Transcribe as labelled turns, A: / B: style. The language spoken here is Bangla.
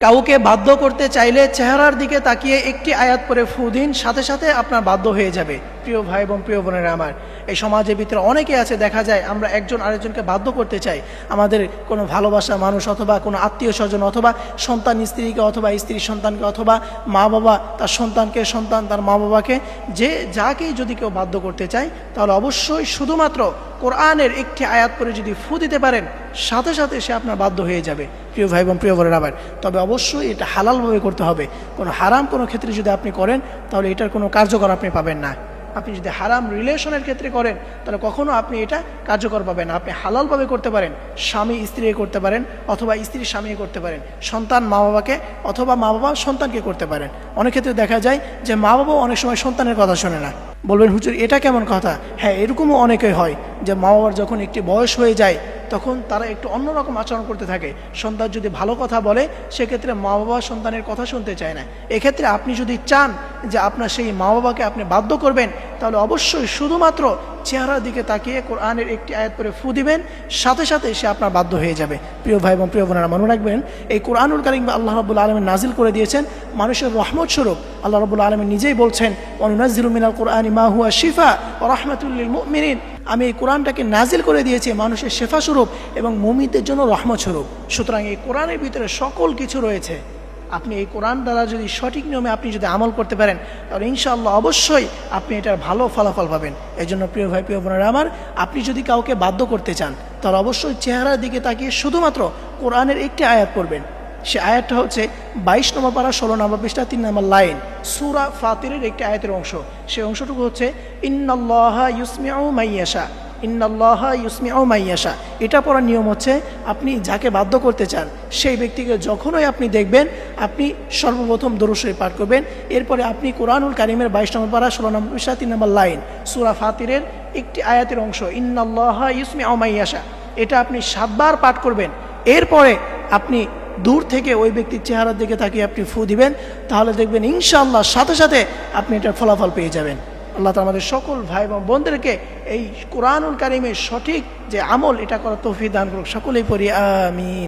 A: কাউকে বাধ্য করতে চাইলে চেহারার দিকে তাকিয়ে একটি আয়াত পড়ে ফু দিন, সাথে সাথে আপনার বাধ্য হয়ে যাবে। প্রিয় ভাই এবং প্রিয় বোনেরা আমার, এই সমাজের ভিতরে অনেকে আছে, দেখা যায় আমরা একজন আরেকজনকে বাধ্য করতে চাই। আমাদের কোনো ভালোবাসা মানুষ অথবা কোনো আত্মীয় স্বজন অথবা সন্তান স্ত্রীকে অথবা স্ত্রী সন্তানকে অথবা মা বাবা তার সন্তানকে, সন্তান তার মা বাবাকে, যে যাকেই যদি কেউ বাধ্য করতে চায় তাহলে অবশ্যই শুধুমাত্র কোরআনের একটি আয়াত পড়ে যদি ফু দিতে পারেন, সাথে সাথে সে আপনার বাধ্য হয়ে যাবে। প্রিয় ভাই এবং প্রিয় বোনেরা আমার, তবে অবশ্যই এটা হালালভাবে করতে হবে। কোনো হারাম কোনো ক্ষেত্রে যদি আপনি করেন তাহলে এটার কোনো কার্যকর আপনি পাবেন না। আপনি যদি হারাম রিলেশনের ক্ষেত্রে করেন তাহলে কখনো আপনি এটা কার্যকর পাবেন না। আপনি হালালভাবে করতে পারেন, স্বামী স্ত্রীকে করতে পারেন অথবা স্ত্রী স্বামীকে করতে পারেন, সন্তান মা বাবাকে অথবা মা বাবা সন্তানকে করতে পারেন। অনেক ক্ষেত্রে দেখা যায় যে মা বাবাও অনেক সময় সন্তানের কথা শোনে না। বলবেন হুজুর এটা কেমন কথা? হ্যাঁ, এরকমও অনেকেই হয় যে মা বাবার যখন একটি বয়স হয়ে যায় তখন তারা একটু অন্যরকম আচরণ করতে থাকে। সন্তান যদি ভালো কথা বলে সেক্ষেত্রে মা বাবা সন্তানের কথা শুনতে চায় না। এক্ষেত্রে আপনি যদি চান যে আপনার সেই মা বাবাকে আপনি বাধ্য করবেন, তাহলে অবশ্যই শুধুমাত্র চেহারার দিকে তাকিয়ে কোরআনের একটি আয়াত পড়ে ফু দিবেন, সাথে সাথে সে আপনার বাধ্য হয়ে যাবে। প্রিয় ভাই এবং প্রিয় বোনেরা, মনে রাখবেন এই কোরআনুল কারীম আল্লাহ রাব্বুল আলামিন নাজিল করে দিয়েছেন মানুষের রহমত স্বরূপ। আল্লাহ রাব্বুল আলামিন নিজেই বলছেন, ওয়ানুনাজ্জিলু মিনাল কুরআনি মা হুয়া শিফা ওয়া রাহমাতুল লিল মুমিনিন। আমি এই কোরআনটাকে নাজিল করে দিয়েছি মানুষের শেফা স্বরূপ এবং মুমিনদের জন্য রহমত স্বরূপ। সুতরাং এই কোরআনের ভিতরে সকল কিছু রয়েছে। আপনি এই কোরআন দ্বারা যদি সঠিক নিয়মে আপনি যদি আমল করতে পারেন তাহলে ইনশাআল্লাহ অবশ্যই আপনি এটার ভালো ফলাফল পাবেন। এই জন্য প্রিয় ভাই প্রিয় বোনেরা আমার, আপনি যদি কাউকে বাধ্য করতে চান তাহলে অবশ্যই চেহারার দিকে তাকিয়ে শুধুমাত্র কোরআনের একটি আয়াত পড়বেন। সে আয়াতটা হচ্ছে 22 নম্বর পারা 16 নম্বর পৃষ্ঠা 3 নম্বর লাইন, সূরা ফাতিরের একটি আয়াতের অংশ। সেই অংশটুকু হচ্ছে ইন্নাল্লাহা ইউসমিউ মাইয়াশা, ইন্নাল্লাহা ইউসমিউ মাইয়াশা। এটা পড়ার নিয়ম হচ্ছে আপনি যাকে বাধ্য করতে চান সেই ব্যক্তিকে যখনই আপনি দেখবেন আপনি সর্বপ্রথম দরুদ শরীফ পাঠ করবেন। এরপরে আপনি কোরআনুল কারীমের 22 নম্বর পারা 16 নম্বর পৃষ্ঠা 3 নম্বর লাইন, সূরা ফাতিরের একটি আয়াতের অংশ ইন্নাল্লাহা ইউসমিউ মাইয়াশা, এটা আপনি 7 বার পাঠ করবেন। এরপরে আপনি দূর থেকে ওই ব্যক্তির চেহারার দিকে তাকিয়ে আপনি ফু দিবেন, তাহলে দেখবেন ইনশাআল্লাহ সাথে সাথে আপনি এটার ফলাফল পেয়ে যাবেন। আল্লাহ তাআলা আমাদের সকল ভাই এবং বোনদেরকে এই কোরআনুল কারীমের সঠিক যে আমল এটা করার তৌফিক দান করুক। সকলেই পড়ি আমিন।